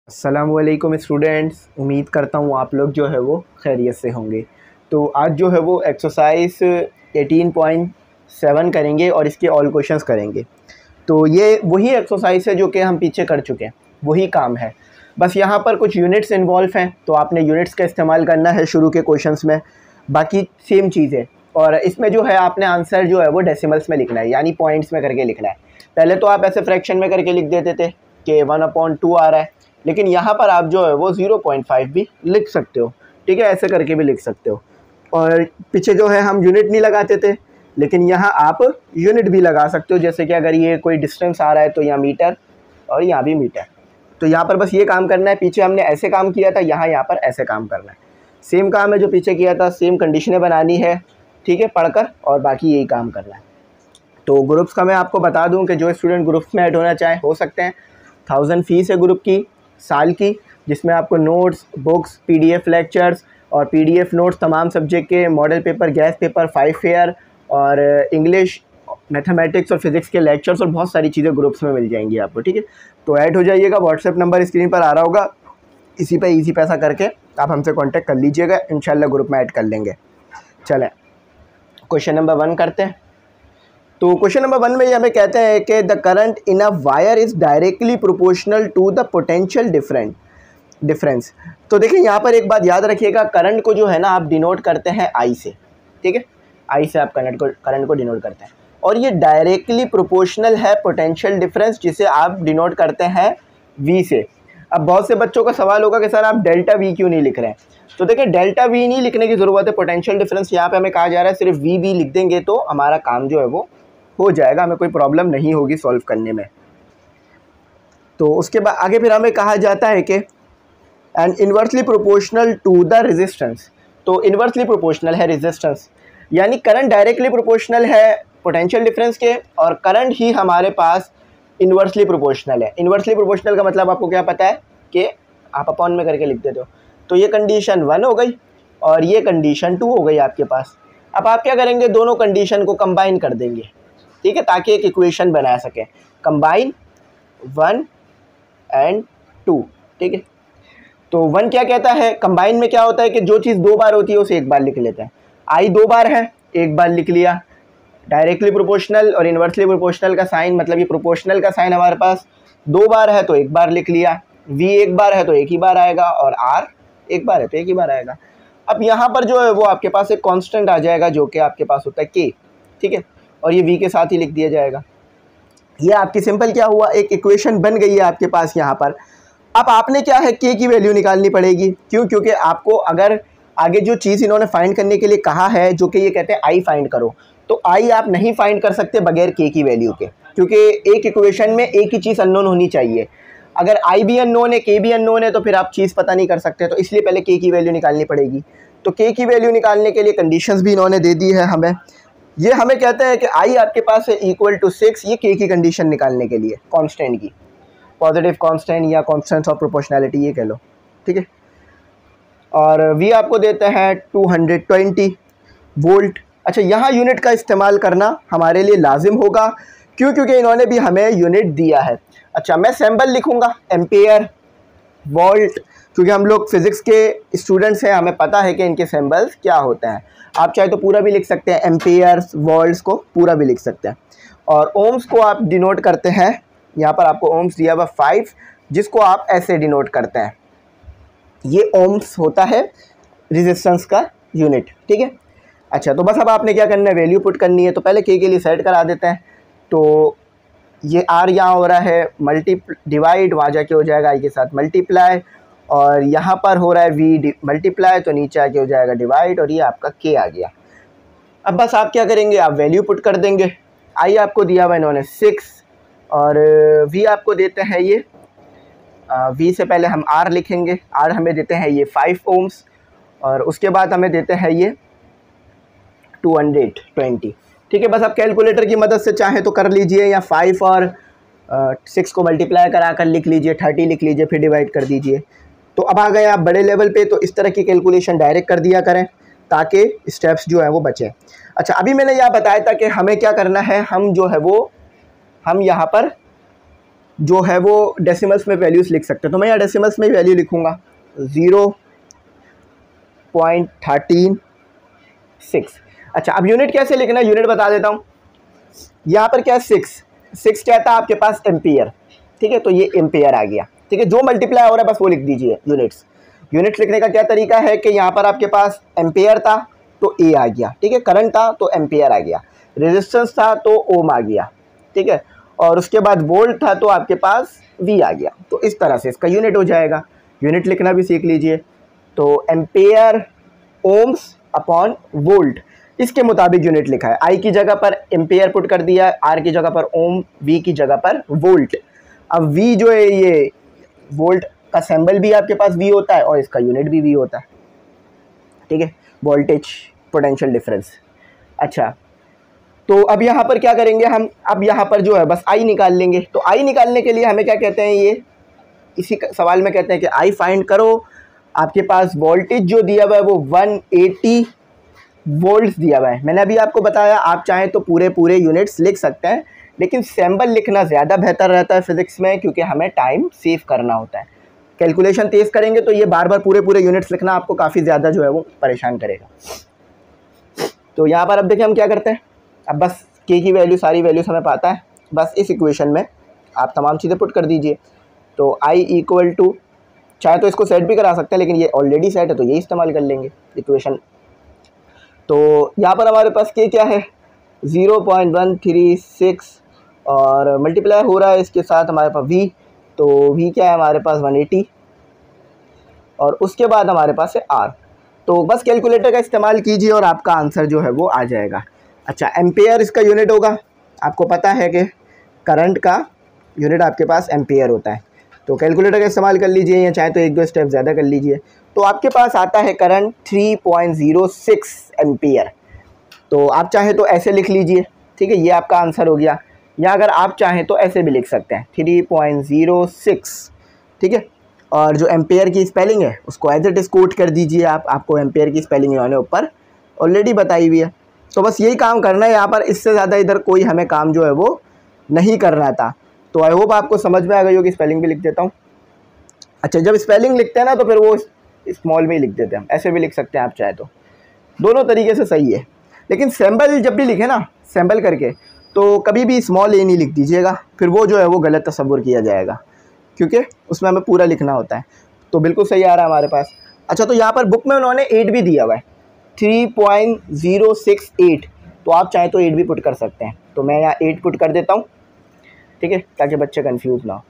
अस्सलामुअलैकुम स्टूडेंट्स, उम्मीद करता हूँ आप लोग जो है वो खैरियत से होंगे। तो आज जो है वो एक्सरसाइज 18.7 करेंगे और इसके ऑल क्वेश्चंस करेंगे। तो ये वही एक्सरसाइज है जो कि हम पीछे कर चुके हैं, वही काम है। बस यहाँ पर कुछ यूनिट्स इन्वॉल्व हैं, तो आपने यूनिट्स का इस्तेमाल करना है शुरू के क्वेश्चंस में। बाकी सेम चीज़ है, और इसमें जो है आपने आंसर जो है वो डेसिमल्स में लिखना है, यानी पॉइंट्स में करके लिखना है। पहले तो आप ऐसे फ्रैक्शन में करके लिख देते थे कि 1/2 आ रहा है, लेकिन यहाँ पर आप जो है वो 0.5 भी लिख सकते हो। ठीक है, ऐसे करके भी लिख सकते हो। और पीछे जो है हम यूनिट नहीं लगाते थे, लेकिन यहाँ आप यूनिट भी लगा सकते हो। जैसे कि अगर ये कोई डिस्टेंस आ रहा है तो यहाँ मीटर और यहाँ भी मीटर। तो यहाँ पर बस ये काम करना है। पीछे हमने ऐसे काम किया था, यहाँ पर ऐसे काम करना है। सेम काम है जो पीछे किया था, सेम कंडीशनें बनानी है, ठीक है, पढ़कर, और बाकी यही काम करना है। तो ग्रुप्स का मैं आपको बता दूं कि जो स्टूडेंट ग्रुप्स में ऐड होना चाहे हो सकते हैं। 1000 फ़ीस है ग्रुप की साल की, जिसमें आपको नोट्स, बुक्स, पीडीएफ लेक्चर्स और पीडीएफ नोट्स तमाम सब्जेक्ट के, model paper, gas paper, 5 fair और इंग्लिश, मैथमेटिक्स और फिज़िक्स के लेक्चर्स और बहुत सारी चीज़ें ग्रुप्स में मिल जाएंगी आपको। ठीक है, तो ऐड हो जाइएगा। व्हाट्सएप नंबर स्क्रीन पर आ रहा होगा, इसी पे इजी पैसा करके आप हमसे कांटेक्ट कर लीजिएगा, इंशाल्लाह ग्रुप में ऐड कर लेंगे। चलें क्वेश्चन नंबर 1 करते हैं। तो क्वेश्चन नंबर 1 में ये हमें कहते हैं कि the current in a wire is directly proportional to the potential difference. तो देखिए यहाँ पर एक बात याद रखिएगा, करंट को जो है ना आप डिनोट करते हैं आई से। ठीक है, आई से आप करंट को डिनोट करते हैं, और ये डायरेक्टली प्रोपोर्शनल है पोटेंशियल डिफरेंस, जिसे आप डिनोट करते हैं वी से। अब बहुत से बच्चों का सवाल होगा कि सर आप डेल्टा वी क्यों नहीं लिख रहे हैं। तो देखिए डेल्टा वी नहीं लिखने की ज़रूरत है, पोटेंशियल डिफरेंस यहाँ पे हमें कहा जा रहा है सिर्फ वी भी लिख देंगे तो हमारा काम जो है वो हो जाएगा, हमें कोई प्रॉब्लम नहीं होगी सॉल्व करने में। तो उसके बाद आगे फिर हमें कहा जाता है कि and inversely proportional to the resistance. तो इन्वर्सली प्रोपोर्शनल है रेजिस्टेंस, यानी करंट डायरेक्टली प्रोपोर्शनल है पोटेंशियल डिफरेंस के, और करंट ही हमारे पास इन्वर्सली प्रोपोर्शनल है। इन्वर्सली प्रोपोर्शनल का मतलब आपको क्या पता है कि आप अपॉन में करके लिख देते हो। तो ये कंडीशन 1 हो गई और ये कंडीशन 2 हो गई आपके पास। अब आप क्या करेंगे, दोनों कंडीशन को कंबाइन कर देंगे, ठीक है, ताकि एक इक्वेशन बना सकें। कंबाइन 1 एंड 2, ठीक है। तो 1 क्या कहता है, कंबाइन में क्या होता है कि जो चीज़ 2 बार होती है उसे एक बार लिख लेते हैं। आई 2 बार है, एक बार लिख लिया। डायरेक्टली प्रोपोर्शनल और इन्वर्सली प्रोपोर्शनल का साइन, मतलब ये प्रोपोर्शनल का साइन हमारे पास 2 बार है तो एक बार लिख लिया। वी एक बार है तो एक ही बार आएगा, और आर एक बार है तो एक ही बार आएगा। अब यहाँ पर जो है वो आपके पास एक कांस्टेंट आ जाएगा जो कि आपके पास होता है के, ठीक है, और ये वी के साथ ही लिख दिया जाएगा। ये आपकी सिंपल क्या हुआ, एक इक्वेशन बन गई है आपके पास यहाँ पर। अब आपने क्या है, के की वैल्यू निकालनी पड़ेगी। क्यों? क्योंकि आपको अगर आगे जो चीज़ इन्होंने फाइंड करने के लिए कहा है, जो कि ये कहते हैं आई फाइंड करो, तो आई आप नहीं फाइंड कर सकते बगैर के की वैल्यू के, क्योंकि एक इक्वेशन में एक ही चीज़ अननोन होनी चाहिए। अगर आई भी अननोन है, के भी अननोन है, तो फिर आप चीज़ पता नहीं कर सकते। तो इसलिए पहले के की वैल्यू निकालनी पड़ेगी। तो के की वैल्यू निकालने के लिए कंडीशंस भी इन्होंने दे दी है हमें। ये हमें कहते हैं कि आई आपके पास है इक्वल टू 6, ये के की कंडीशन निकालने के लिए कांस्टेंट की, पॉजिटिव कांस्टेंट या कांस्टेंट ऑफ प्रोपोर्शनैलिटी ये कह लो, ठीक है। और वी आपको देते हैं 220 वोल्ट। अच्छा, यहाँ यूनिट का इस्तेमाल करना हमारे लिए लाजिम होगा। क्यों? क्योंकि इन्होंने भी हमें यूनिट दिया है। अच्छा, मैं सिंबल लिखूँगा एम्पेयर, वोल्ट, क्योंकि हम लोग फिज़िक्स के स्टूडेंट्स हैं, हमें पता है कि इनके सिंबल्स क्या होते हैं। आप चाहे तो पूरा भी लिख सकते हैं, एम्पेयर्स, वोल्ट्स को पूरा भी लिख सकते हैं। और ओम्स को आप डिनोट करते हैं, यहाँ पर आपको ओम्स दिया हुआ 5, जिसको आप ऐसे डिनोट करते हैं। ये ओम्स होता है रेजिस्टेंस का यूनिट, ठीक है। अच्छा, तो बस अब आपने क्या करना है, वैल्यू पुट करनी है। तो पहले के लिए सेट करा देते हैं। तो ये आर यहाँ हो रहा है डिवाइड, वहाँ जाके हो जाएगा आई के साथ मल्टीप्लाई, और यहाँ पर हो रहा है वी मल्टीप्लाई, तो नीचे आके हो जाएगा डिवाइड, और ये आपका के आ गया। अब बस आप क्या करेंगे, आप वैल्यू पुट कर देंगे। आई आपको दिया हुआ इन्होंने 6, और वी आपको देते हैं ये वी से पहले हम आर लिखेंगे। आर हमें देते हैं ये 5 ओम्स, और उसके बाद हमें देते हैं ये 220, ठीक है। बस आप कैलकुलेटर की मदद से चाहें तो कर लीजिए, या 5 और 6 को मल्टीप्लाई करा कर लिख लीजिए, 30 लिख लीजिए, फिर डिवाइड कर दीजिए। तो अब आ गए आप बड़े लेवल पे, तो इस तरह की कैलकुलेशन डायरेक्ट कर दिया करें ताकि स्टेप्स जो है वो बचें। अच्छा, अभी मैंने यह बताया था कि हमें क्या करना है, हम जो है वो हम यहाँ पर जो है वो डेसिमल्स में वैल्यूज़ लिख सकते हैं। तो मैं यहाँ डेसिमल्स में वैल्यू लिखूँगा 0.136। अच्छा, अब यूनिट कैसे लिखना है, यूनिट बता देता हूँ। यहाँ पर क्या है 6 क्या था आपके पास, एम्पियर। ठीक है, तो ये एम्पियर आ गया। ठीक है, जो मल्टीप्लाई हो रहा है बस वो लिख दीजिए यूनिट्स। यूनिट्स लिखने का क्या तरीका है कि यहाँ पर आपके पास एम्पियर था तो ए आ गया। ठीक है, करंट था तो एम्पियर आ गया, रेजिस्टेंस था तो ओम आ गया। ठीक है, और उसके बाद वोल्ट था तो आपके पास वी आ गया। तो इस तरह से इसका यूनिट हो जाएगा। यूनिट लिखना भी सीख लीजिए। तो एम्पियर ओम्स अपॉन वोल्ट, इसके मुताबिक यूनिट लिखा है। आई की जगह पर एम्पियर पुट कर दिया, आर की जगह पर ओम, वी की जगह पर वोल्ट। अब वी जो है ये वोल्ट का सिंबल भी आपके पास वी होता है और इसका यूनिट भी वी होता है। ठीक है, वोल्टेज पोटेंशियल डिफरेंस। अच्छा, तो अब यहाँ पर क्या करेंगे हम, अब यहाँ पर जो है बस आई निकाल लेंगे। तो आई निकालने के लिए हमें क्या कहते हैं, ये इसी सवाल में कहते हैं कि आई फाइंड करो। आपके पास वोल्टेज जो दिया हुआ है वो 180 वोल्ट्स दिया हुआ है। मैंने अभी आपको बताया, आप चाहें तो पूरे यूनिट्स लिख सकते हैं, लेकिन सिंबल लिखना ज़्यादा बेहतर रहता है फिजिक्स में, क्योंकि हमें टाइम सेव करना होता है। कैलकुलेशन तेज़ करेंगे तो ये बार बार पूरे यूनिट्स लिखना आपको काफ़ी ज़्यादा जो है वो परेशान करेगा। तो यहाँ पर अब देखिए हम क्या करते हैं, अब बस के की वैल्यू, सारी वैल्यूज हमें पता है, बस इस इक्वेशन में आप तमाम चीज़ें पुट कर दीजिए। तो आई इक्वल टू, चाहे तो इसको सेट भी करा सकते हैं, लेकिन ये ऑलरेडी सेट है तो ये इस्तेमाल कर लेंगे इक्वेशन। तो यहाँ पर हमारे पास के क्या है 0.136 और मल्टीप्लाई हो रहा है इसके साथ हमारे पास वी, तो वी क्या है हमारे पास 180 और उसके बाद हमारे पास है आर। तो बस कैलकुलेटर का इस्तेमाल कीजिए और आपका आंसर जो है वो आ जाएगा। अच्छा, एम्पेयर इसका यूनिट होगा। आपको पता है कि करंट का यूनिट आपके पास एम्पेयर होता है। तो कैलकुलेटर का इस्तेमाल कर लीजिए, या चाहे तो एक दो स्टेप ज़्यादा कर लीजिए। तो आपके पास आता है करंट 3.06 एम्पियर। तो आप चाहें तो ऐसे लिख लीजिए। ठीक है, ये आपका आंसर हो गया। या अगर आप चाहें तो ऐसे भी लिख सकते हैं 3.06। ठीक है, और जो एम्पेयर की स्पेलिंग है उसको एज इट इज कोट कर दीजिए। आपको एम्पेयर की स्पेलिंग इन्होंने ऊपर ऑलरेडी बताई हुई है। तो बस यही काम करना है यहाँ पर, इससे ज़्यादा इधर कोई हमें काम जो है वो नहीं करना था। तो आई होप आपको समझ में आ गई होगी। स्पेलिंग भी लिख देता हूँ। अच्छा, जब स्पेलिंग लिखते हैं ना तो फिर वो स्मॉल में ही लिख देते हैं, ऐसे भी लिख सकते हैं आप चाहे तो, दोनों तरीके से सही है। लेकिन सिंबल जब भी लिखे ना, सिंबल करके, तो कभी भी स्मॉल ए नहीं लिख दीजिएगा, फिर वो जो है वो गलत तस्वुर किया जाएगा, क्योंकि उसमें हमें पूरा लिखना होता है। तो बिल्कुल सही आ रहा है हमारे पास। अच्छा, तो यहाँ पर बुक में उन्होंने 8 भी दिया हुआ है, 3.068। तो आप चाहे तो 8 भी पुट कर सकते हैं। तो मैं यहाँ 8 पुट कर देता हूँ। ठीक है, ताकि बच्चे कंफ्यूज ना हो।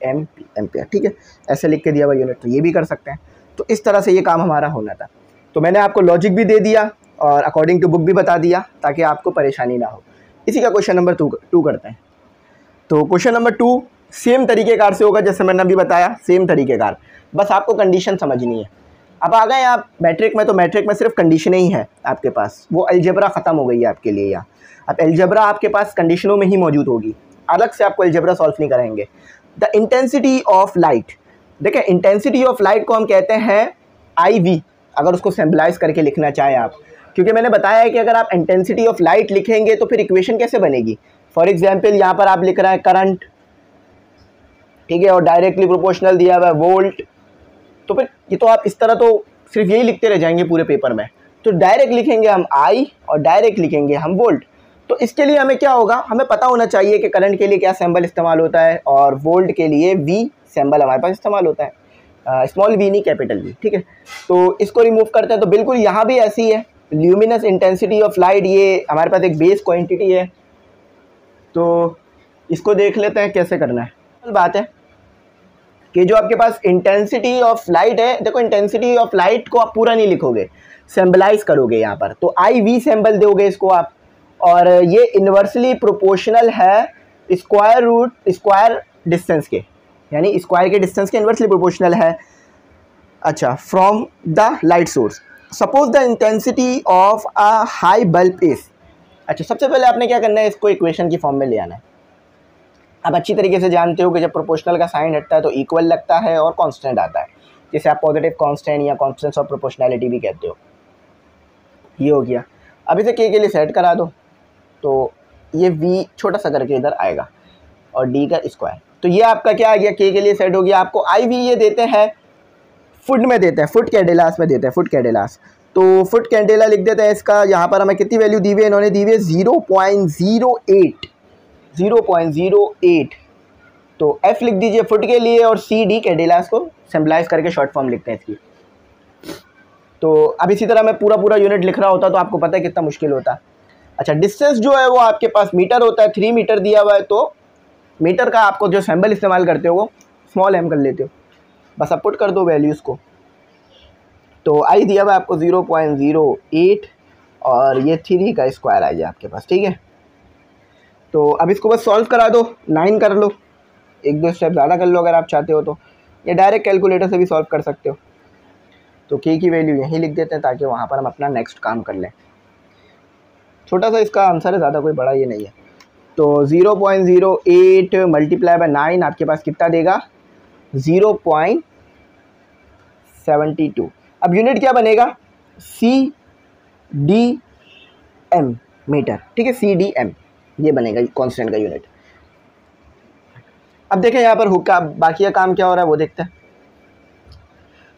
एम्पियर, ठीक है, ऐसे लिख के दिया हुआ यूनिट, तो ये भी कर सकते हैं। तो इस तरह से ये काम हमारा होना था। तो मैंने आपको लॉजिक भी दे दिया और अकॉर्डिंग टू बुक भी बता दिया, ताकि आपको परेशानी ना हो। इसी का क्वेश्चन नंबर 2 करते हैं। तो क्वेश्चन नंबर 2 सेम तरीक़ेकार से होगा जैसे मैंने अभी बताया, सेम तरीक़ेकार, बस आपको कंडीशन समझनी है। अब आ गए आप मैट्रिक में, तो मैट्रिक में सिर्फ कंडीशनें ही है आपके पास, वो अलजेब्रा ख़त्म हो गई है आपके लिए। यहाँ अब अलजेब्रा आपके पास कंडीशनों में ही मौजूद होगी, अलग से आपको अलजेब्रा सॉल्व नहीं करेंगे। द इंटेंसिटी ऑफ लाइट, देखिए इंटेंसिटी ऑफ लाइट को हम कहते हैं IV, अगर उसको सिंबलाइज करके लिखना चाहें आप, क्योंकि मैंने बताया है कि अगर आप इंटेंसिटी ऑफ लाइट लिखेंगे तो फिर इक्वेशन कैसे बनेगी। फॉर एग्जाम्पल यहाँ पर आप लिख रहे हैं करंट, ठीक है, और डायरेक्टली प्रोपोर्शनल दिया हुआ है वोल्ट, तो फिर ये तो आप इस तरह तो सिर्फ यही लिखते रह जाएंगे पूरे पेपर में। तो डायरेक्ट लिखेंगे हम I और डायरेक्ट लिखेंगे हम वोल्ट। तो इसके लिए हमें क्या होगा, हमें पता होना चाहिए कि करंट के लिए क्या सिंबल इस्तेमाल होता है और वोल्ट के लिए V सिंबल हमारे पास इस्तेमाल होता है, स्मॉल v नहीं कैपिटल V। ठीक है, तो इसको रिमूव करते हैं। तो बिल्कुल यहाँ भी ऐसी है, ल्यूमिनस इंटेंसिटी ऑफ लाइट, ये हमारे पास एक बेस क्वांटिटी है। तो इसको देख लेते हैं कैसे करना है। बात है कि जो आपके पास इंटेंसिटी ऑफ लाइट है, देखो इंटेंसिटी ऑफ लाइट को आप पूरा नहीं लिखोगे, सिंबलाइज करोगे यहाँ पर। तो IV सिंबल दोगे इसको आप, और ये इन्वर्सली प्रोपोर्शनल है स्क्वायर डिस्टेंस के, यानी स्क्वायर के डिस्टेंस के इन्वर्सली प्रोपोर्शनल है। अच्छा, from the light source, suppose the intensity of a high bulb is. अच्छा, सबसे पहले आपने क्या करना है, इसको इक्वेशन की फॉर्म में ले आना है। आप अच्छी तरीके से जानते हो कि जब प्रोपोर्शनल का साइन हटता है तो इक्वल लगता है और कांस्टेंट आता है, जिसे आप पॉजिटिव कांस्टेंट या कांस्टेंट ऑफ प्रोपोर्शनैलिटी भी कहते हो। ये हो गया। अब इसे के लिए सेट करा दो, तो ये V छोटा सा करके इधर आएगा और D का स्क्वायर। तो तो ये आपका क्या आ गया, के के लिए सेट हो गया। आपको आई वी ये देते हैं फुट में देते हैं, फुट कैंडेलास में देते हैं, फुट कैंडेलास। तो फुट कैंडेला लिख देते हैं इसका। यहाँ पर हमें कितनी वैल्यू दी हुई है, इन्होंने दी हुई है 0.08, 0.08। तो एफ लिख दीजिए फुट के लिए और सी डी कैंडेलास को सिंपलाइज करके शॉर्ट फॉर्म लिखते हैं इसकी। तो अब इसी तरह मैं पूरा यूनिट लिख रहा होता तो आपको पता है कितना मुश्किल होता। अच्छा, डिस्टेंस जो है वो आपके पास मीटर होता है, 3 मीटर दिया हुआ है, तो मीटर का आपको जो सिंबल इस्तेमाल करते हो वो स्मॉल एम कर लेते हो, बस आप पुट कर दो वैल्यूज़ को। तो आई दिया हुआ है आपको 0.08 और ये 3 का स्क्वायर आ जाए आपके पास, ठीक है। तो अब इसको बस सॉल्व करा दो, 9 कर लो, 1-2 स्टेप ज़्यादा कर लो अगर आप चाहते हो तो, या डायरेक्ट कैलकुलेटर से भी सॉल्व कर सकते हो। तो के की वैल्यू यहीं लिख देते हैं ताकि वहाँ पर हम अपना नेक्स्ट काम कर लें। छोटा सा इसका आंसर है, ज़्यादा कोई बड़ा ये नहीं है। तो 0.08 मल्टीप्लाई बाय 9 आपके पास कितना देगा, 0.72। अब यूनिट क्या बनेगा, सी डी एम मीटर, ठीक है, सी डी एम ये बनेगा कांस्टेंट का यूनिट। अब देखें यहाँ पर हुक का बाकी काम क्या हो रहा है वो देखते हैं।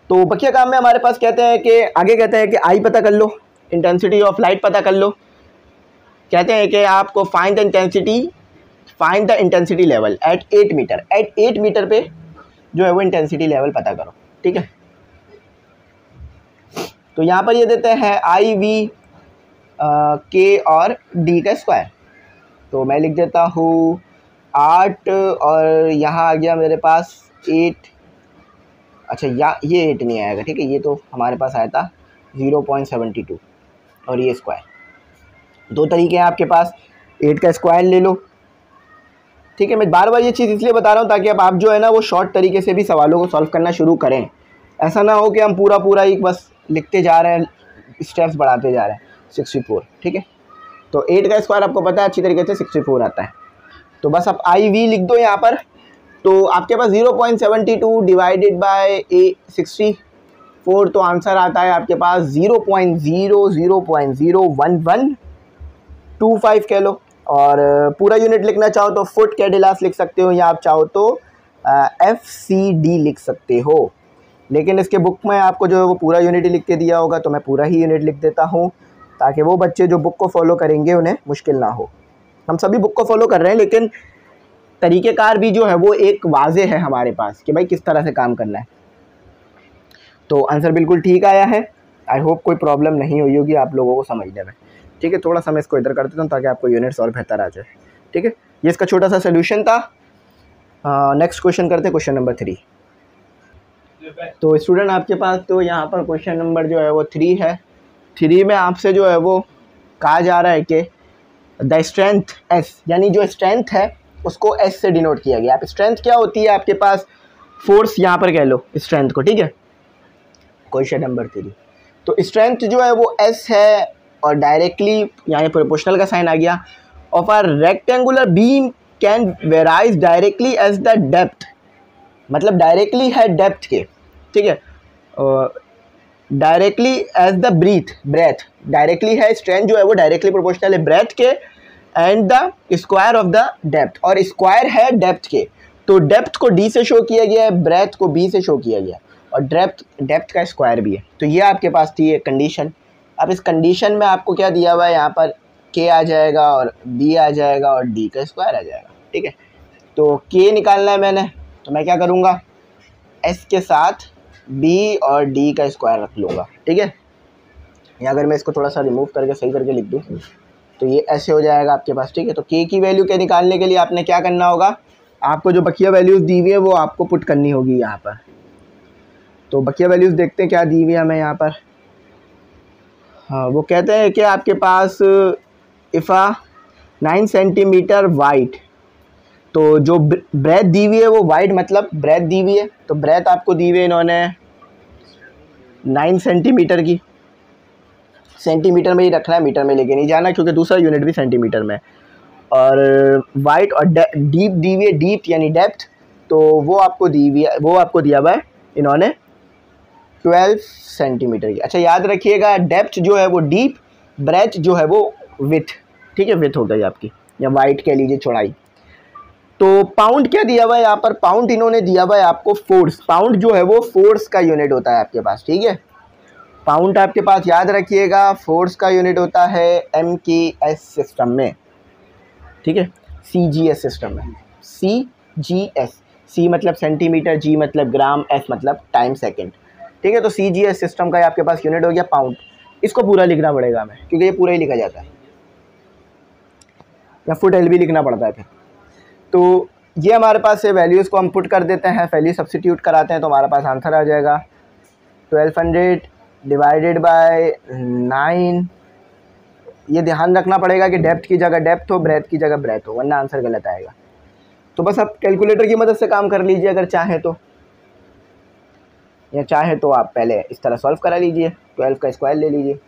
तो बकिया काम में हमारे पास कहते हैं कि आगे कहते हैं कि आई पता कर लो, इंटेंसिटी ऑफ लाइट पता कर लो। कहते हैं कि आपको find the intensity level at 8 meter, at 8 meter पे जो है वो इंटेंसिटी लेवल पता करो, ठीक है। तो यहाँ पर ये देते हैं आई वी के और डी का स्क्वायर। तो मैं लिख देता हूँ 8 और यहाँ आ गया मेरे पास 8। अच्छा ये 8 नहीं आएगा, ठीक है, ये तो हमारे पास आया था 0.72 और ये स्क्वायर। 2 तरीके हैं आपके पास, 8 का स्क्वायर ले लो, ठीक है। मैं बार बार ये चीज़ इसलिए बता रहा हूँ ताकि अब आप जो है ना वो शॉर्ट तरीके से भी सवालों को सॉल्व करना शुरू करें। ऐसा ना हो कि हम पूरा ही बस लिखते जा रहे हैं, स्टेप्स बढ़ाते जा रहे हैं। 64, ठीक है। तो 8 का स्क्वायर आपको पता है अच्छी तरीके से 64 आता है। तो बस आप आई वी लिख दो यहाँ पर। तो आपके पास 0.72 डिवाइडेड बाय 64, तो आंसर आता है आपके पास 0.00125 कह लो। और पूरा यूनिट लिखना चाहो तो फुट कैंडेलास लिख सकते हो, या आप चाहो तो FCD लिख सकते हो। लेकिन इसके बुक में आपको जो है वो पूरा यूनिट ही लिख के दिया होगा, तो मैं पूरा ही यूनिट लिख देता हूँ ताकि वो बच्चे जो बुक को फॉलो करेंगे उन्हें मुश्किल ना हो। हम सभी बुक को फॉलो कर रहे हैं लेकिन तरीक़ेकार भी जो है वो एक वाज़े है हमारे पास कि भाई किस तरह से काम करना है। तो आंसर बिल्कुल ठीक आया है। आई होप कोई प्रॉब्लम नहीं हुई होगी आप लोगों को समझने में, ठीक है। थोड़ा सा मैं इसको इधर कर देता हूँ ताकि आपको यूनिट्स और बेहतर आ जाए, ठीक है। ये इसका छोटा सा सोल्यूशन था। नेक्स्ट क्वेश्चन करते हैं, क्वेश्चन नंबर 3। तो स्टूडेंट आपके पास तो यहाँ पर क्वेश्चन नंबर जो है वो 3 है। 3 में आपसे जो है वो कहा जा रहा है कि द स्ट्रेंथ S, यानी जो स्ट्रेंथ है उसको S से डिनोट किया गया। आप स्ट्रेंथ क्या होती है आपके पास, फोर्स यहाँ पर कह लो स्ट्रेंथ को, ठीक है। क्वेश्चन नंबर 3, तो स्ट्रेंथ जो है वो S है और डायरेक्टली यहाँ प्रोपोर्शनल का साइन आ गया। Of a rectangular beam can varies directly as the depth, मतलब डायरेक्टली है डेप्थ के, ठीक है, directly as the breadth directly है, स्ट्रेंथ जो है वो डायरेक्टली प्रोपोर्शनल है ब्रेथ के, and the square of the depth, और स्क्वायर है डेप्थ के। तो डेप्थ को D से शो किया गया है, ब्रेथ को B से शो किया गया, और डेप्थ का स्क्वायर भी है। तो ये आपके पास थी एक कंडीशन। अब इस कंडीशन में आपको क्या दिया हुआ है, यहाँ पर K आ जाएगा और B आ जाएगा और D का स्क्वायर आ जाएगा, ठीक है। तो K निकालना है मैंने, तो मैं क्या करूँगा, S के साथ B और D का स्क्वायर रख लूँगा, ठीक है। या अगर मैं इसको थोड़ा सा रिमूव करके सही करके लिख दूँ तो ये ऐसे हो जाएगा आपके पास, ठीक है। तो K की वैल्यू के निकालने के लिए आपने क्या करना होगा, आपको जो बकिया वैल्यूज़ दी हुई है वो आपको पुट करनी होगी यहाँ पर। तो बकिया वैल्यूज़ देखते हैं क्या दी हुई है हमें यहाँ पर। हाँ, वो कहते हैं कि आपके पास इफ़ा 9 सेंटीमीटर वाइड, तो जो ब्रेथ दी हुई है वो वाइड मतलब ब्रेथ दी हुई है, तो ब्रेथ आपको दी हुई है इन्होंने 9 सेंटीमीटर की। सेंटीमीटर में ही रखना है, मीटर में लेके नहीं जाना क्योंकि दूसरा यूनिट भी सेंटीमीटर में। और वाइड और डीप दी हुई है, डीप यानी डेप्थ, तो वो आपको दी हुई है, वो आपको दिया हुआ है इन्होंने 12 सेंटीमीटर की। अच्छा याद रखिएगा, डेप्थ जो है वो डीप, ब्रेथ जो है वो विथ, ठीक है, विथ हो गई आपकी, या वाइड कह लीजिए चौड़ाई। तो पाउंड क्या दिया हुआ है यहाँ पर, पाउंड इन्होंने दिया हुआ है आपको फोर्स। पाउंड जो है वो फोर्स का यूनिट होता है आपके पास, ठीक है। पाउंड आपके पास याद रखिएगा फोर्स का यूनिट होता है MKS सिस्टम में, ठीक है, CGS सिस्टम में, CGS, C मतलब सेंटीमीटर, G मतलब ग्राम, S मतलब टाइम सेकंड, ठीक है। तो CGS सिस्टम का आपके पास यूनिट हो गया पाउंड। इसको पूरा लिखना पड़ेगा हमें, क्योंकि ये पूरा ही लिखा जाता है, या फुट L भी लिखना पड़ता है फिर। तो ये हमारे पास है, वैल्यूज़ को हम पुट कर देते हैं, वैल्यू सब्स्टिट्यूट कराते हैं तो हमारे पास आंसर आ जाएगा 1200 डिवाइडेड बाय 9। ये ध्यान रखना पड़ेगा कि डेप्थ की जगह डेप्थ हो, ब्रेथ की जगह ब्रेथ हो, वरना आंसर गलत आएगा। तो बस आप कैलकुलेटर की मदद से काम कर लीजिए अगर चाहे तो, या चाहे तो आप पहले इस तरह सॉल्व करा लीजिए, 12 का स्क्वायर ले लीजिए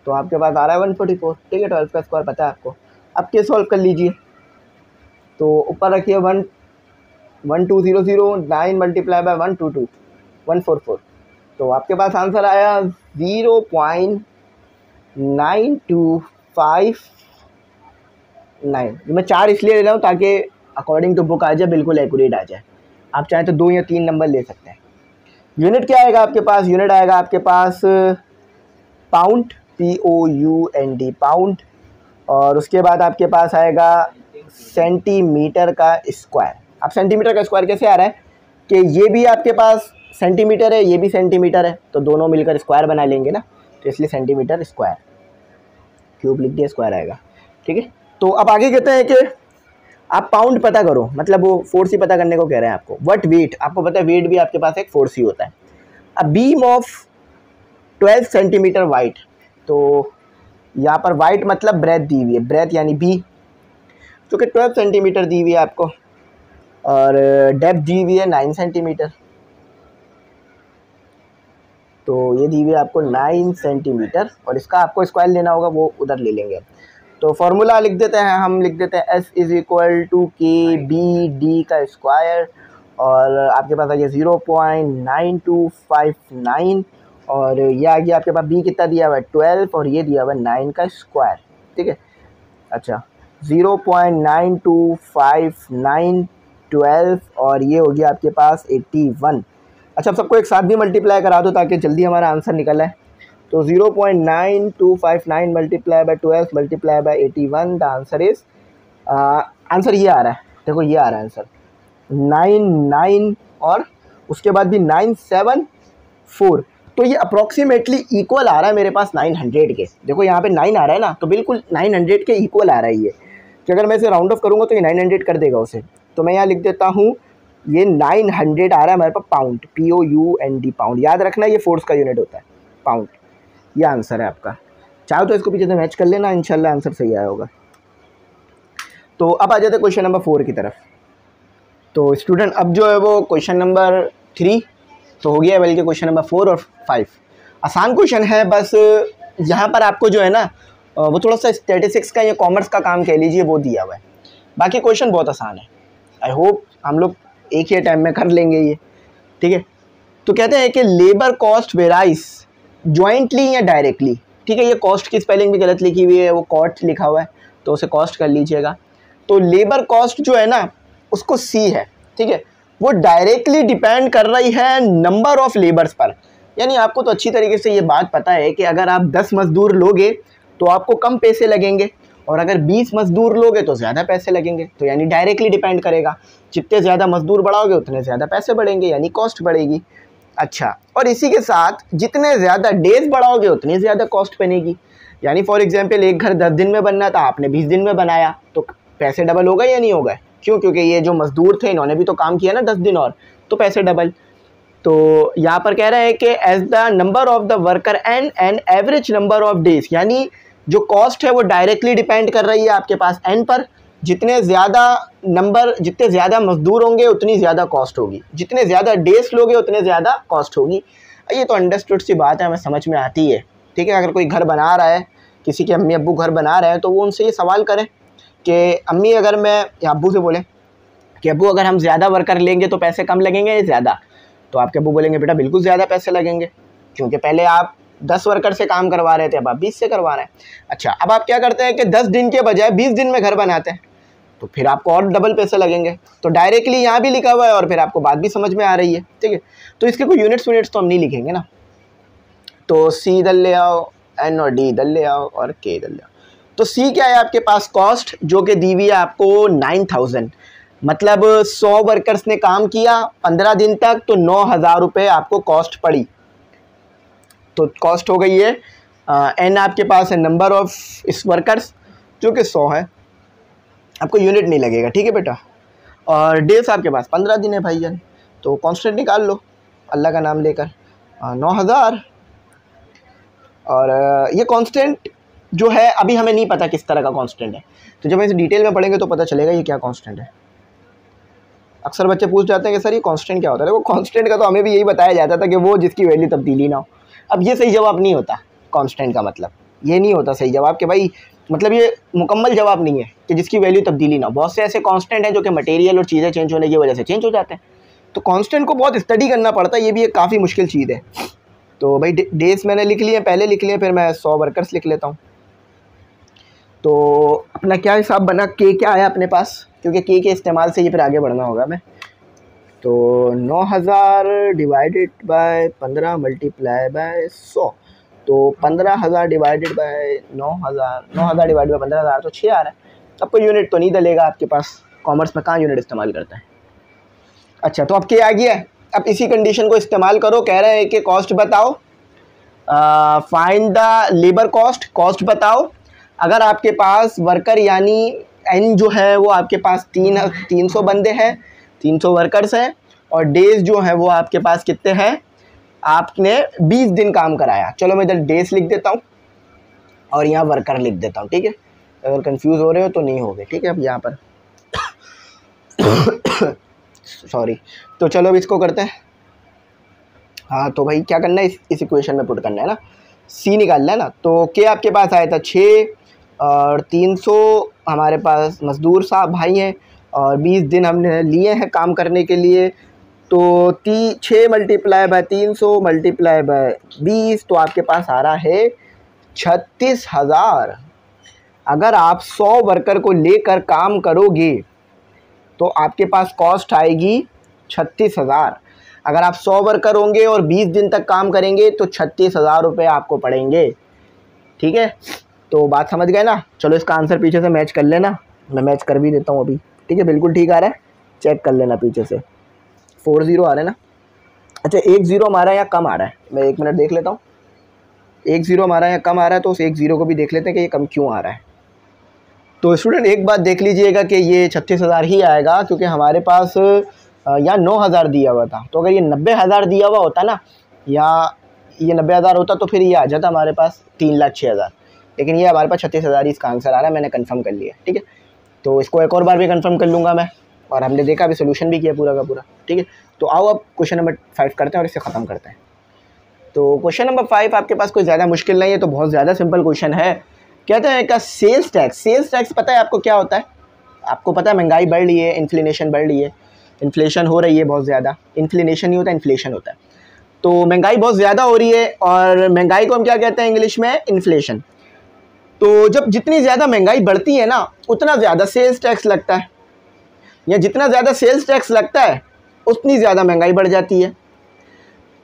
तो आपके पास आ रहा है 144, ठीक है। 12 का स्क्वायर पता है आपको, अब के सॉल्व कर लीजिए। तो ऊपर रखिए 1200, 9 मल्टीप्लाई बाय 122, 144। तो आपके पास आंसर आया 0.9259। मैं 4 इसलिए ले रहा हूँ ताकि अकॉर्डिंग टू बुक आ जाए, बिल्कुल एक्यूरेट आ जाए। आप चाहें तो 2 या 3 नंबर ले सकते हैं। यूनिट क्या आएगा आपके पास, यूनिट आएगा आपके पास पाउंड, POUND पाउंड, और उसके बाद आपके पास आएगा सेंटीमीटर का स्क्वायर। अब सेंटीमीटर का स्क्वायर कैसे आ रहा है कि ये भी आपके पास सेंटीमीटर है, ये भी सेंटीमीटर है, तो दोनों मिलकर स्क्वायर बना लेंगे ना, तो इसलिए सेंटीमीटर स्क्वायर, क्यूब लिख दिया, स्क्वायर आएगा, ठीक है। तो अब आगे कहते हैं कि आप पाउंड पता करो, मतलब वो फोर्स ही पता करने को कह रहे हैं आपको। व्हाट वेट, आपको पता है वेट भी आपके पास एक फोर्स ही होता है। A beam of 12 centimetre wide, तो यहाँ पर वाइड मतलब ब्रेथ दी हुई है, ब्रेथ यानी बी, जो कि 12 सेंटीमीटर दी हुई है आपको, और डेप्थ दी हुई है 9 सेंटीमीटर, तो ये दी हुई है आपको 9 सेंटीमीटर, और इसका आपको स्क्वायर लेना होगा, वो उधर ले लेंगे। तो फॉर्मूला लिख देते हैं, हम लिख देते हैं S = KB/D का स्क्वायर, और आपके पास आ गया 0.9259, और ये आ गया आपके पास B कितना दिया हुआ है 12, और ये दिया हुआ है 9 का स्क्वायर, ठीक है। अच्छा 0.9259 12, और ये हो गया आपके पास 81। अच्छा अब सबको एक साथ भी मल्टीप्लाई करा दो ताकि जल्दी हमारा आंसर निकल आए। तो 0.9259 multiply by 12 multiply by 81, the answer is, answer ये आ रहा है, देखो ये आ रहा है आंसर 99, और उसके बाद भी 974। तो ये अप्रॉक्सीमेटली इक्वल आ रहा है मेरे पास 900 के। देखो यहाँ पे 9 आ रहा है ना, तो बिल्कुल 900 के इक्वल आ रहा है ये, कि अगर मैं इसे राउंड ऑफ करूँगा तो ये 900 कर देगा उसे। तो मैं यहाँ लिख देता हूँ ये 900 आ रहा है हमारे पास पाउंड, POUND पाउंड। याद रखना ये फोर्स का यूनिट होता है पाउंड। ये आंसर है आपका, चाहो तो इसको पीछे से मैच कर लेना, इंशाल्लाह आंसर सही आया होगा। तो अब आ जाते हैं क्वेश्चन नंबर 4 की तरफ। तो स्टूडेंट अब जो है वो क्वेश्चन नंबर 3 तो हो गया है, बल्कि क्वेश्चन नंबर 4 और 5 आसान क्वेश्चन है। बस यहाँ पर आपको जो है ना वो थोड़ा सा स्टैटिस्टिक्स का या कॉमर्स का काम कह लीजिए वो दिया हुआ है, बाकी क्वेश्चन बहुत आसान है। आई होप हम लोग एक ही टाइम में कर लेंगे ये, ठीक है। तो कहते हैं कि लेबर कॉस्ट वेराइज जॉइंटली या डायरेक्टली, ठीक है। ये कॉस्ट की स्पेलिंग भी गलत लिखी हुई है, वो कॉस्ट लिखा हुआ है तो उसे कॉस्ट कर लीजिएगा। तो लेबर कॉस्ट जो है ना उसको C है, ठीक है, वो डायरेक्टली डिपेंड कर रही है नंबर ऑफ लेबर्स पर। यानी आपको तो अच्छी तरीके से ये बात पता है कि अगर आप 10 मजदूर लोगे तो आपको कम पैसे लगेंगे, और अगर 20 मजदूर लोगे तो ज़्यादा पैसे लगेंगे। तो यानी डायरेक्टली डिपेंड करेगा, जितने ज़्यादा मजदूर बढ़ाओगे उतने ज़्यादा पैसे बढ़ेंगे, यानी कॉस्ट बढ़ेगी। अच्छा, और इसी के साथ जितने ज़्यादा डेज बढ़ाओगे उतनी ज़्यादा कॉस्ट बनेगी। यानी फॉर एग्जांपल एक घर 10 दिन में बनना था, आपने 20 दिन में बनाया, तो पैसे डबल हो गए या नहीं हो गए? क्यों? क्योंकि ये जो मजदूर थे इन्होंने भी तो काम किया ना 10 दिन और, तो पैसे डबल। तो यहाँ पर कह रहे हैं कि as the number of the worker and average number of days, यानी जो कॉस्ट है वो डायरेक्टली डिपेंड कर रही है आपके पास n पर। जितने ज़्यादा मजदूर होंगे उतनी ज़्यादा कॉस्ट होगी, जितने ज़्यादा डेज लोगे उतने ज़्यादा कॉस्ट होगी। ये तो अंडरस्टूड सी बात है, हमें समझ में आती है, ठीक है। अगर कोई घर बना रहा है, किसी के अम्मी अब्बू घर बना रहे हैं, तो वो उनसे ये सवाल करें कि अम्मी अगर मैं, या अब्बू से बोलें कि अब्बू अगर हम ज़्यादा वर्कर लेंगे तो पैसे कम लगेंगे या ज़्यादा? तो आपके अब्बू बोलेंगे बेटा बिल्कुल ज़्यादा पैसे लगेंगे, क्योंकि पहले आप 10 वर्कर से काम करवा रहे थे, अब आप 20 से करवा रहे हैं। अच्छा, अब आप क्या करते हैं कि 10 दिन के बजाय 20 दिन में घर बनाते हैं, तो फिर आपको और डबल पैसे लगेंगे। तो डायरेक्टली यहाँ भी लिखा हुआ है और फिर आपको बात भी समझ में आ रही है, ठीक है। तो इसके कोई यूनिट्स तो हम नहीं लिखेंगे ना। तो सी इधर ले आओ, एन और डी इधर ले आओ और के इधर ले आओ। तो सी क्या है आपके पास, कॉस्ट जो कि दी हुई है आपको 9000, मतलब 100 वर्कर्स ने काम किया 15 दिन तक, तो 9000 रुपये आपको कॉस्ट पड़ी। तो कॉस्ट हो गई है। एन आपके पास है नंबर ऑफ इस वर्कर्स जो कि 100 है, आपको यूनिट नहीं लगेगा, ठीक है बेटा। और डेज आपके पास 15 दिन है भाईजान, तो कांस्टेंट निकाल लो अल्लाह का नाम लेकर, 9000। और ये कांस्टेंट जो है अभी हमें नहीं पता किस तरह का कांस्टेंट है, तो जब हम इसे डिटेल में पढ़ेंगे तो पता चलेगा ये क्या कांस्टेंट है। अक्सर बच्चे पूछ जाते हैं कि सर ये कांस्टेंट क्या होता है। वो कांस्टेंट का तो हमें भी यही बताया जाता था कि वो जिसकी वैल्यू तब्दीली ना हो। अब ये सही जवाब नहीं होता, कांस्टेंट का मतलब ये नहीं होता सही जवाब कि भाई, मतलब ये मुकम्मल जवाब नहीं है कि जिसकी वैल्यू तब्दीली ना हो। बहुत से ऐसे कांस्टेंट हैं जो कि मटेरियल और चीज़ें चेंज होने की वजह से चेंज हो जाते हैं, तो कांस्टेंट को बहुत स्टडी करना पड़ता है, ये भी एक काफ़ी मुश्किल चीज़ है। तो भाई डेज मैंने लिख लिए, पहले लिख लिए, फिर मैं 100 वर्कर्स लिख लेता हूँ। तो अपना क्या हिसाब बना, के क्या आया अपने पास, क्योंकि के इस्तेमाल से ये फिर आगे बढ़ना होगा मैं। तो 9000 डिवाइडेड बाय 15 मल्टीप्लाई बाय 100, तो 15000 डिवाइडेड बाय 9000 डिवाइडेड बाय 15000 तो 6 आ रहा है। आपको यूनिट तो नहीं डलेगा आपके पास, कॉमर्स में कहाँ यूनिट इस्तेमाल करता है। अच्छा, तो अब क्या आ गया, अब इसी कंडीशन को इस्तेमाल करो। कह रहे हैं कि कॉस्ट बताओ, फाइंड द लेबर कॉस्ट बताओ। अगर आपके पास वर्कर यानी एन जो है वो आपके पास 300 बंदे हैं, 300 वर्कर्स हैं, और डेज जो है वो आपके पास कितने हैं, आपने 20 दिन काम कराया। चलो मैं इधर डेज लिख देता हूँ और यहाँ वर्कर लिख देता हूँ, ठीक है। अगर कंफ्यूज हो रहे हो तो नहीं हो गए, ठीक है। अब यहाँ पर सॉरी, तो चलो अब इसको करते हैं। हाँ, तो भाई क्या करना है, इस इक्वेशन में पुट करना है ना, सी निकालना है ना। तो के आपके पास आया था 6 और 300 हमारे पास मज़दूर साहब भाई हैं, और 20 दिन हमने लिए हैं काम करने के लिए। तो 6 मल्टीप्लाई बाय 300 मल्टीप्लाई बाय 20, तो आपके पास आ रहा है 36000। अगर आप 100 वर्कर को लेकर काम करोगे तो आपके पास कॉस्ट आएगी 36000। अगर आप 100 वर्कर होंगे और 20 दिन तक काम करेंगे तो 36000 रुपये आपको पड़ेंगे, ठीक है। तो बात समझ गए ना। चलो इसका आंसर पीछे से मैच कर लेना, मैं मैच कर भी देता हूँ अभी, ठीक है। बिल्कुल ठीक आ रहा है, चेक कर लेना पीछे से। 40 आ रहा है ना। अच्छा, 10 हमारा यहाँ कम आ रहा है, मैं 1 मिनट देख लेता हूँ। 10 हमारा यहाँ कम आ रहा है, तो उस 10 को भी देख लेते हैं कि ये कम क्यों आ रहा है। तो स्टूडेंट एक बात देख लीजिएगा कि ये 36000 ही आएगा, क्योंकि हमारे पास यहाँ 9000 दिया हुआ था। तो अगर ये 90000 दिया हुआ होता ना, या ये 90000 होता तो फिर ये आ जाता हमारे पास 3,06,000, लेकिन ये हमारे पास 36000 ही इसका आंसर आ रहा है। मैंने कंफर्म कर लिया, ठीक है। तो इसको एक और बार भी कंफर्म कर लूँगा मैं, और हमने देखा अभी सोल्यूशन भी किया पूरा का पूरा, ठीक है। तो आओ अब क्वेश्चन नंबर 5 करते हैं और इसे ख़त्म करते हैं। तो क्वेश्चन नंबर 5 आपके पास कोई ज़्यादा मुश्किल नहीं है, तो बहुत ज़्यादा सिंपल क्वेश्चन है। कहते हैं का सेल्स टैक्स पता है आपको क्या होता है? आपको पता है महंगाई बढ़ रही है, इन्फ्लेशन बढ़ रही है, इन्फ्लेशन हो रही है बहुत ज़्यादा। इन्फ्लेशन नहीं होता, इन्फ्लेशन होता है। तो महंगाई बहुत ज़्यादा हो रही है, और महंगाई को हम क्या कहते हैं इंग्लिश में? इन्फ्लेशन। तो जब जितनी ज़्यादा महंगाई बढ़ती है ना, उतना ज़्यादा सेल्स टैक्स लगता है, या जितना ज़्यादा सेल्स टैक्स लगता है उतनी ज़्यादा महंगाई बढ़ जाती है।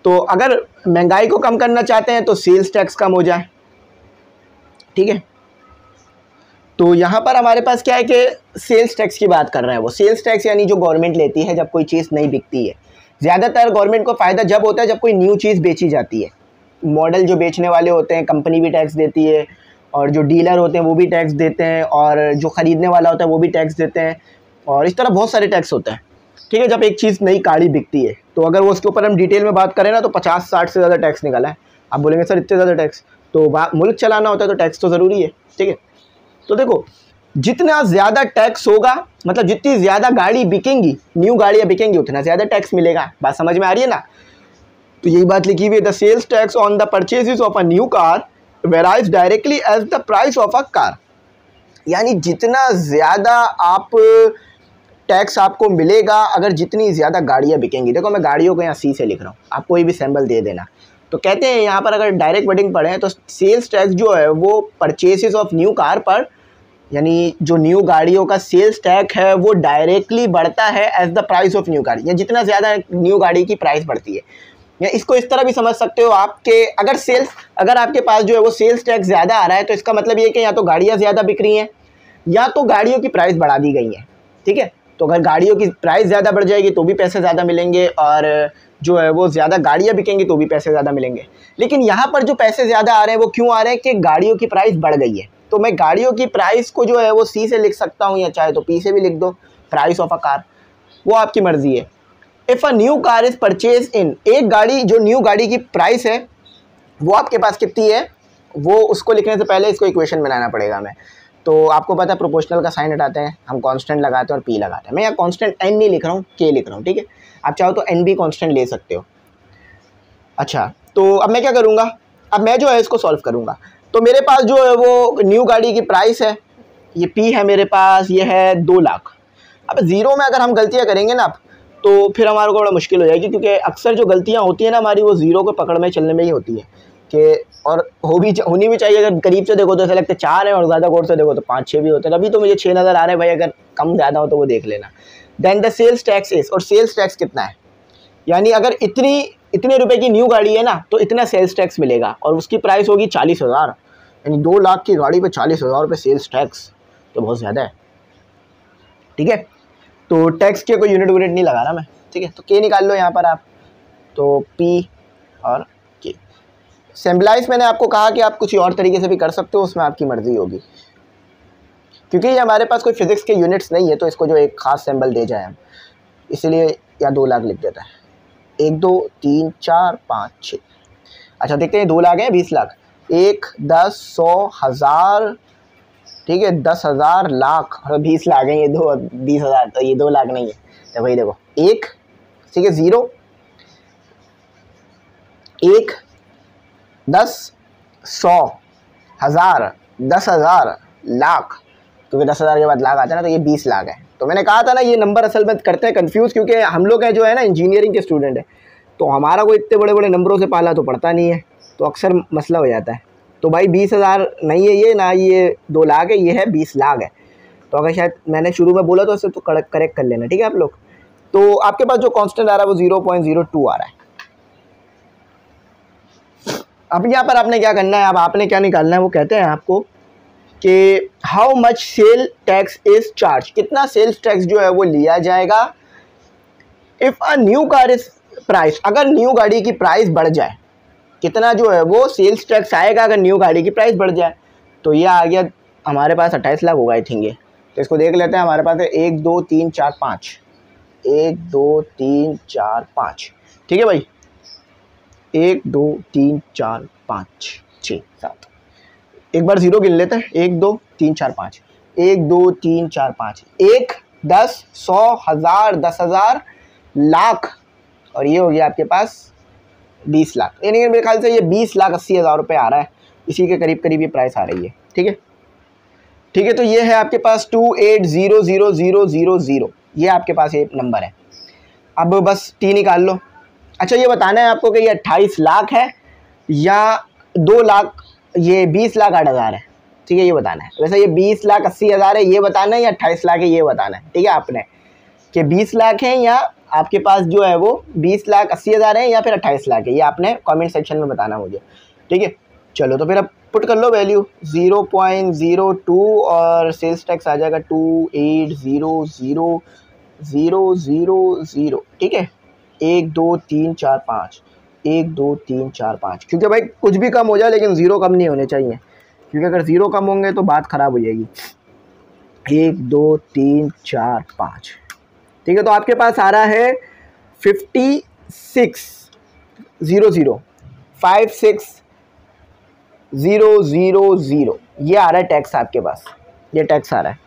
तो अगर महंगाई को कम करना चाहते हैं तो सेल्स टैक्स कम हो जाए, ठीक है। तो यहाँ पर हमारे पास क्या है कि सेल्स टैक्स की बात कर रहे हैं। वो सेल्स टैक्स यानी जो गवर्नमेंट लेती है जब कोई चीज़ नहीं बिकती है। ज़्यादातर गवर्नमेंट को फ़ायदा जब होता है जब कोई न्यू चीज़ बेची जाती है। मॉडल जो बेचने वाले होते हैं, कंपनी भी टैक्स देती है, और जो डीलर होते हैं वो भी टैक्स देते हैं, और जो ख़रीदने वाला होता है वो भी टैक्स देते हैं, और इस तरह बहुत सारे टैक्स होते हैं, ठीक है। जब एक चीज़ नई गाड़ी बिकती है, तो अगर वो उसके ऊपर हम डिटेल में बात करें ना, तो 50-60 से ज़्यादा टैक्स निकला है। आप बोलेंगे सर इतने ज़्यादा टैक्स, तो मुल्क चलाना होता है तो टैक्स तो ज़रूरी है, ठीक है। तो देखो, जितना ज़्यादा टैक्स होगा, मतलब जितनी ज़्यादा गाड़ी बिकेंगी, न्यू गाड़ियाँ बिकेंगी, उतना ज़्यादा टैक्स मिलेगा। बात समझ में आ रही है ना। तो यही बात लिखी हुई है, the sales tax on the purchases of a new car varies directly as the price of a car. यानी जितना ज़्यादा आप टैक्स आपको मिलेगा अगर जितनी ज़्यादा गाड़ियाँ बिकेंगी। देखो मैं गाड़ियों को यहाँ सी से लिख रहा हूँ, आप कोई भी सैम्बल दे देना। तो कहते हैं यहाँ पर अगर डायरेक्ट वर्डिंग पढ़ें तो सेल्स टैक्स जो है वो परचेसेस ऑफ न्यू कार पर यानी जो न्यू गाड़ियों का सेल्स टैक्स है वो डायरेक्टली बढ़ता है as the price of new गाड़ी, या जितना ज़्यादा न्यू गाड़ी की प्राइस बढ़ती है। या इसको इस तरह भी समझ सकते हो आपके अगर आपके पास जो है वो सेल्स टैक्स ज़्यादा आ रहा है तो इसका मतलब ये कि या तो गाड़ियाँ ज़्यादा बिक रही हैं या तो गाड़ियों की प्राइस बढ़ा दी गई है। ठीक है, तो अगर गाड़ियों की प्राइस ज़्यादा बढ़ जाएगी तो भी पैसे ज़्यादा मिलेंगे, और जो है वो ज़्यादा गाड़ियाँ बिकेंगी तो भी पैसे ज़्यादा मिलेंगे। लेकिन यहाँ पर जो पैसे ज़्यादा आ रहे हैं वो क्यों आ रहे हैं कि गाड़ियों की प्राइस बढ़ गई है। तो मैं गाड़ियों की प्राइस को जो है वो सी से लिख सकता हूँ, या चाहे तो पी से भी लिख दो, प्राइस ऑफ अ कार, वो आपकी मर्जी है। If a new car is purchase in, एक गाड़ी जो न्यू गाड़ी की प्राइस है वो आपके पास कितनी है, वो उसको लिखने से पहले इसको इक्वेशन बनाना पड़ेगा हमें। तो आपको पता है प्रोपोर्शनल का साइन हटाते हैं, हम कांस्टेंट लगाते हैं और पी लगाते हैं। मैं यहाँ कांस्टेंट एन नहीं लिख रहा हूँ, के लिख रहा हूँ। ठीक है, आप चाहो तो एन भी कांस्टेंट ले सकते हो। अच्छा, तो अब मैं क्या करूँगा, अब मैं जो है इसको सॉल्व करूँगा। तो मेरे पास जो है वो न्यू गाड़ी की प्राइस है, ये पी है मेरे पास, ये है 2 लाख। अब ज़ीरो में अगर हम गलतियाँ करेंगे ना तो फिर हमारे को बड़ा मुश्किल हो जाएगी, क्योंकि अक्सर जो गलतियाँ होती हैं ना हमारी वो ज़ीरो को पकड़ में चलने में ही होती है कि, और होनी भी चाहिए। अगर करीब से देखो तो ऐसा लगता है 4 है, और ज़्यादा गौर से देखो तो 5-6 भी होते हैं। अभी तो मुझे 6 नज़र आ रहे हैं भाई, अगर कम ज़्यादा हो तो वो देख लेना। Then the sales tax is, और सेल्स टैक्स कितना है, यानी अगर इतने रुपए की न्यू गाड़ी है ना तो इतना सेल्स टैक्स मिलेगा, और उसकी प्राइस होगी 40,000। यानी 2 लाख की गाड़ी पे 40,000 रुपये सेल्स टैक्स, तो बहुत ज़्यादा है। ठीक है, तो टैक्स के कोई यूनिट नहीं लगा रहा मैं। ठीक है, तो के निकाल लो यहाँ पर आप, तो पी और के। सिंबलाइज मैंने आपको कहा कि आप कुछ और तरीके से भी कर सकते हो, उसमें आपकी मर्जी होगी। क्योंकि ये हमारे पास कोई फिजिक्स के यूनिट्स नहीं है तो इसको जो एक ख़ास सिंबल दे जाए हम, इसलिए या 2 लाख लिख देता है। 1 2 3 4 5 6। अच्छा देखते हैं 2 लाख हैं 20 लाख, 1 10 100 1000, ठीक है, 10,000 लाख, और 20 लाख हैं ये 20,000, तो ये 2 लाख नहीं है। तो भाई देखो 1, ठीक है, 0 1 10 100 1000 10,000 लाख, क्योंकि 10,000 के बाद लाख आता है ना, तो ये 20 लाख है। तो मैंने कहा था ना ये नंबर असल में करते हैं कंफ्यूज, क्योंकि हम लोग हैं जो है ना इंजीनियरिंग के स्टूडेंट है, तो हमारा कोई इतने बड़े बड़े नंबरों से पाला तो पड़ता नहीं है, तो अक्सर मसला हो जाता है। तो भाई 20,000 नहीं है ये, ना ये 2 लाख है, ये है 20 लाख है। तो अगर शायद मैंने शुरू में बोला तो उससे तो करेक्ट कर लेना। ठीक है आप लोग, तो आपके पास जो कांस्टेंट आ रहा है वो 0.02 आ रहा है। अब यहाँ पर आपने क्या करना है, अब आपने क्या निकालना है, वो कहते हैं आपको कि how much sale tax is charge, कितना सेल्स टैक्स जो है वो लिया जाएगा if a new car is price, अगर न्यू गाड़ी की प्राइस बढ़ जाए, कितना जो है वो सेल्स टैक्स आएगा अगर न्यू गाड़ी की प्राइस बढ़ जाए। तो ये आ गया हमारे पास 28 लाख होगा आई थिंक ये। तो इसको देख लेते हैं, हमारे पास है 1 2 3 4 5, 1 2 3 4 5, ठीक है भाई, 1 2 3 4 5 6 7, एक बार 0 गिन लेते हैं, 1 2 3 4 5, 1 2 3 4 5, 1 10 100 1000 10,000 लाख, और ये हो गया आपके पास 20 लाख। यानी मेरे ख्याल से ये 20,80,000 रुपये आ रहा है, इसी के करीब करीब ये प्राइस आ रही है। ठीक है, ठीक है, तो ये है आपके पास 2800,000, ये आपके पास ये नंबर है। अब बस टी निकाल लो। अच्छा ये बताना है आपको कि ये 28 लाख है या 2 लाख, ये 20 लाख 8,000 है। ठीक है, ये बताना है। वैसे ये 20,80,000 है ये बताना है, या 28 लाख है ये बताना है। ठीक है, आपने कि 20 लाख है या आपके पास जो है वो 20,80,000 है या फिर 28 लाख है, ये आपने कमेंट सेक्शन में बताना मुझे। ठीक है, चलो तो फिर अब पुट कर लो वैल्यू 0.02, और सेल्स टैक्स आ जाएगा 2800,000। ठीक है, 1 2 3 4 5, 1 2 3 4 5, क्योंकि भाई कुछ भी कम हो जाए लेकिन 0 कम नहीं होने चाहिए, क्योंकि अगर 0 कम होंगे तो बात ख़राब हो जाएगी। 1 2 3 4 5, ठीक है, तो आपके पास आ रहा है 56,000, ये आ रहा है टैक्स आपके पास, ये टैक्स आ रहा है।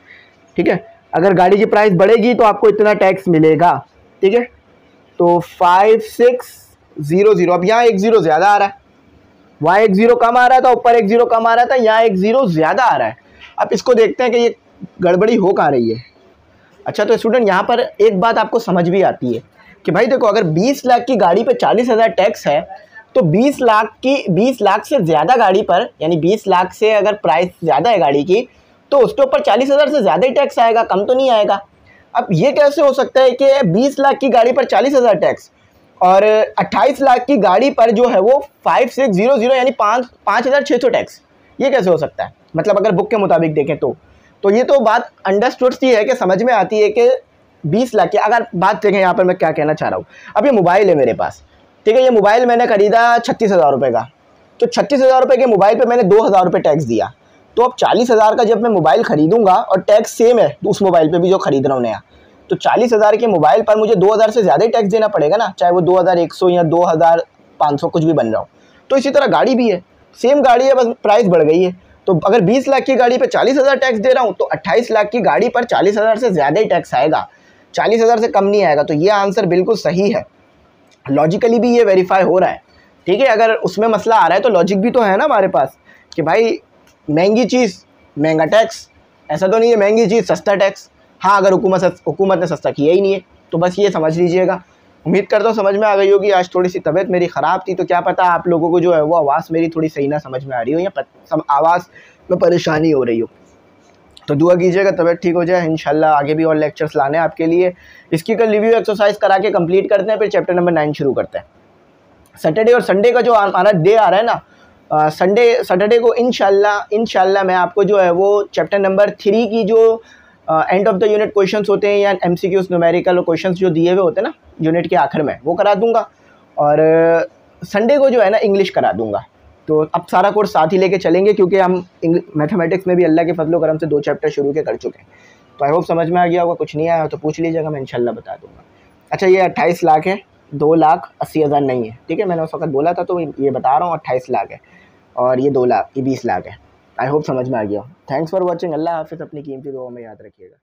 ठीक है, अगर गाड़ी की प्राइस बढ़ेगी तो आपको इतना टैक्स मिलेगा। ठीक है, तो 5600, अब यहाँ 1 0 ज़्यादा आ रहा है, वहाँ 1 0 कम आ रहा था, ऊपर 1 0 कम आ रहा था, यहाँ 1 0 ज़्यादा आ रहा है। अब इसको देखते हैं कि ये गड़बड़ी हो कहाँ रही है। अच्छा तो स्टूडेंट यहाँ पर एक बात आपको समझ भी आती है कि भाई देखो, अगर 20 लाख की गाड़ी पे 40,000 टैक्स है, तो 20 लाख से ज़्यादा गाड़ी पर, यानी 20 लाख से अगर प्राइस ज़्यादा है गाड़ी की, तो उसके ऊपर 40,000 से ज़्यादा ही टैक्स आएगा, कम तो नहीं आएगा। अब ये कैसे हो सकता है कि 20 लाख की गाड़ी पर 40,000 टैक्स और 28 लाख की गाड़ी पर जो है वो 5600 यानी 5,600 टैक्स? ये कैसे हो सकता है? मतलब अगर बुक के मुताबिक देखें तो ये तो बात अंडरस्टूड सी है कि समझ में आती है कि 20 लाख की अगर बात देखें, यहाँ पर मैं क्या कहना चाह रहा हूँ। अब ये मोबाइल है मेरे पास, ठीक है, ये मोबाइल मैंने खरीदा 36,000 रुपये का, तो 36,000 रुपये के मोबाइल पे मैंने 2,000 रुपये टैक्स दिया। तो अब 40,000 का जब मैं मोबाइल खरीदूंगा और टैक्स सेम है उस मोबाइल पे भी जो खरीद रहा हूँ नया, तो 40,000 के मोबाइल पर मुझे 2,000 से ज़्यादा ही टैक्स देना पड़ेगा ना, चाहे वो 2,100 या 2,500 कुछ भी बन रहा हो। तो इसी तरह गाड़ी भी है, सेम गाड़ी है, बस प्राइस बढ़ गई है। तो अगर 20 लाख की गाड़ी पे 40,000 टैक्स दे रहा हूँ तो 28 लाख की गाड़ी पर 40,000 से ज़्यादा ही टैक्स आएगा, 40,000 से कम नहीं आएगा। तो ये आंसर बिल्कुल सही है, लॉजिकली भी ये वेरीफाई हो रहा है, ठीक है। अगर उसमें मसला आ रहा है तो लॉजिक भी तो है ना हमारे पास कि भाई महंगी चीज़ महंगा टैक्स, ऐसा तो नहीं है महंगी चीज़ सस्ता टैक्स। हाँ, अगर हुकूमत ने सस्ता किया ही नहीं है तो बस ये समझ लीजिएगा। उम्मीद करता हूँ समझ में आ गई होगी। आज थोड़ी सी तबीयत मेरी ख़राब थी तो क्या पता आप लोगों को जो है वो आवाज़ मेरी थोड़ी सही ना समझ में आ रही हो या आवाज़ में परेशानी हो रही हो, तो दुआ कीजिएगा तबीयत ठीक हो जाए। इंशाल्लाह आगे भी और लेक्चर्स लाने हैं आपके लिए। इसकी कल रिव्यू एक्सरसाइज करा के कंप्लीट करते हैं, फिर चैप्टर नंबर 9 शुरू करते हैं। सैटरडे और संडे का जो हमारा डे आ रहा है ना, सैटरडे को इंशाल्लाह मैं आपको जो है वो चैप्टर नंबर 3 की जो end of the unit questions होते हैं या MCQs न्यूमेरिकल और क्वेश्चंस जो दिए हुए होते हैं ना यूनिट के आखिर में, वो करा दूंगा। और संडे को जो है ना इंग्लिश करा दूंगा। तो अब सारा कोर्स साथ ही लेके चलेंगे क्योंकि हम मैथमेटिक्स में भी अल्लाह के फजल करम से 2 चैप्टर शुरू के कर चुके हैं। तो आई होप समझ में आ गया होगा। कुछ नहीं आया तो पूछ लीजिएगा, मैं इंशाल्लाह बता दूंगा। अच्छा, ये 28 लाख है, 2,80,000 नहीं है, ठीक है। मैंने उस वक्त बोला था तो ये बता रहा हूँ 28 लाख है और ये 2 लाख, ये 20 लाख है। आई होप समझ में आ गया। Thanks for watching. अल्लाह हाफिज़। अपनी कीमती दुआ में याद रखिएगा।